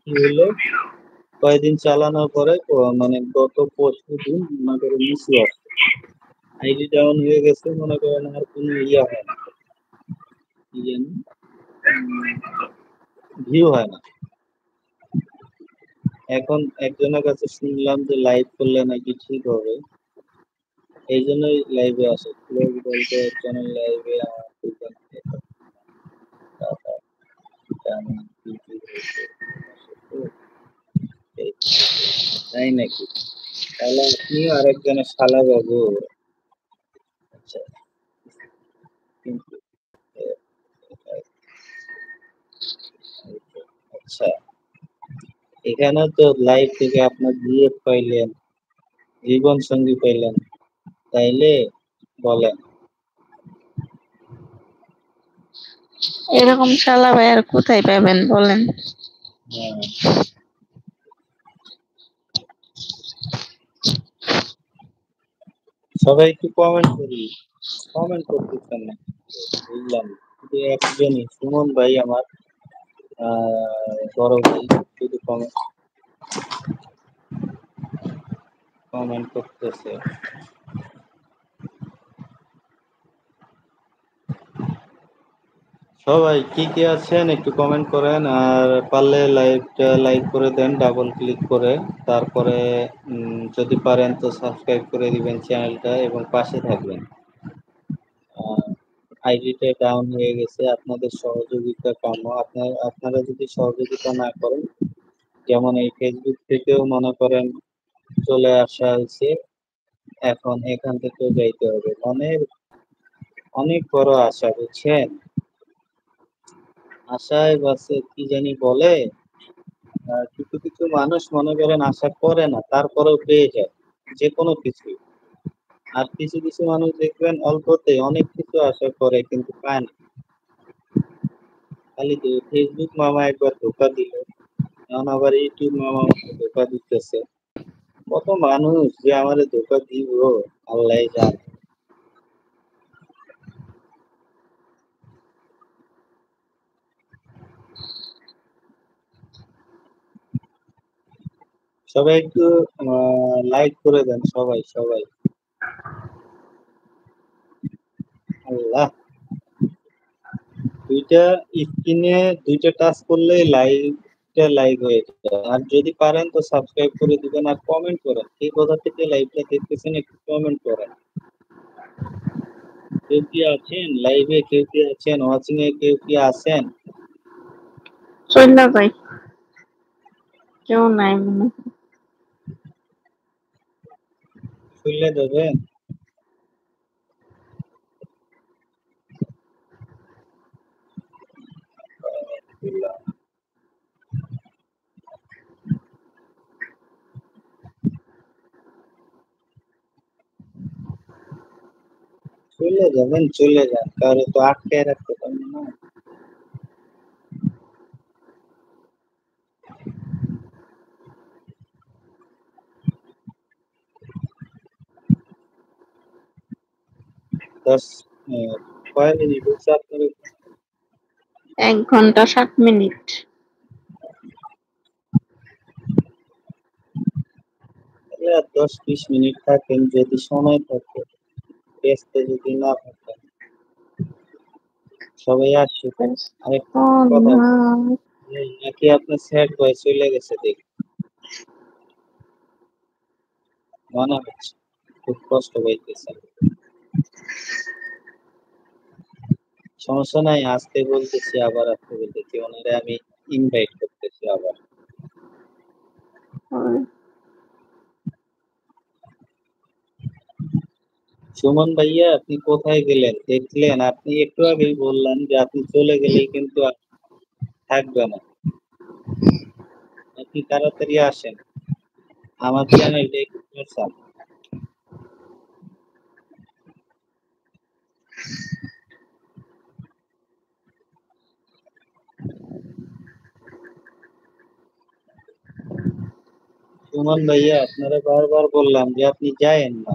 কি হলো, কয়েকদিন চালানোর পরে মানে গত পরশুদিন মনে করেন ইস্যু আসছে, আইডি ডাউন হয়ে গেছে, মনে করেন আর কোনো ইয়ে হয় না, কি জানি ভিউ হয় না। এখন একজনের কাছে শুনলাম যে লাইভ করলে নাকি ঠিক হবে, এই জন্যই লাইভে আসে। লোক বলতে একজনের লাইভে আমার দুজন তাই নাকি? তাহলে আপনিও আরেকজনের শালা বাবু। আচ্ছা, কিন্তু আচ্ছা, এখানে তো লাইভ থেকে আপনার বিয়ে পাইলেন, জীবন সঙ্গী পাইলেন, তাইলে বলেন। এরকম শালা ভাই আর কোথায় পাবেন বলেন? হ্যাঁ, সবাই একটু কমেন্ট করি, কমেন্ট করতেছেন না, বুঝলাম। শুধু একজনই সুমন ভাই আমার বড় ভাই, শুধু কমেন্ট কমেন্ট করতেছে। সবাই কি কি আছেন একটু কমেন্ট করেন, আর পারলে লাইভটা লাইক করে দেন ডাবল ক্লিক করে। তারপরে যদি পারেন তো সাবস্ক্রাইব করে দিবেন চ্যানেলটা এবং পাশে থাকবেন। আইডিটা ডাউন হয়ে গেছে, আপনাদের সহযোগিতা কাম্য। আপনারা যদি সহযোগিতা না করেন, যেমন এই ফেসবুক থেকেও মনে করেন চলে আসা হয়েছে, এখন এখান থেকেও যাইতে হবে, মনের অনেক বড় আশা, বুঝছেন? আশায় বাসে কি জানি বলে, কিছু কিছু মানুষ মনে করেন আশা করে না, তারপরেও পেয়ে যায় যে কোনো কিছু। আর কিছু কিছু মানুষ দেখবেন অল্পতে অনেক কিছু আশা করে কিন্তু পায় না। খালি ফেসবুক মামা একবার ধোকা দিল, এখন আবার ইউটিউব মামা আমাকে ধোকা দিতেছে। কত মানুষ যে আমারে ধোকা দিব, আল্লাহ জানে। সবাই একটু লাইক করে দেন, সবাই সবাই। আল্লাহ, দুইটা স্ক্রিনে দুইটা টাচ করলে লাইভটা লাইভ হয়ে যায়। আর যদি পারেন তো সাবস্ক্রাইব করে দিবেন আর কমেন্ট করেন, এই কোথা থেকে লাইভটা দেখতেছেন একটু কমেন্ট করেন। কেউ কি আছেন লাইভে, কেউ কি আছেন ওয়াচিং এ, কেউ কি আছেন? চল্লা ভাই কেউ নাই মনে হয়। খুলে দেবেন। চলে যাবেন, চলে যান, কারো তো আটকে রাখতে পারবেন না। দশ কয় মিনিট হচ্ছে আপনার? 1 ঘন্টা 7 মিনিট। 10-20 মিনিট থাকেন যদি সময় থাকে, ব্যস্ত যদি না থাকেন। সবাই আসছে তো। আরেকটা কথা, নাকি আপনার স্যাড বয় চলে গেছে দেখ, মনে হচ্ছে খুব কষ্ট পাইতেছে। সমস্যা নাই, আজকে বলতেছি আবার আজকে বলতেছি, ওনারে আমি ইনভাইট করতেছি আবার। সুমন ভাইয়া, আপনি কোথায় গেলেন দেখলেন? আপনি একটু আগেই বললেন যে আপনি চলে গেলেই কিন্তু আর থাকবে না, আপনি তাড়াতাড়ি আসেন, আমার চ্যানেলটা একটু প্রচার। সুমন ভাইয়া, আপনারা বারবার বললাম যে আপনি যায়েন না,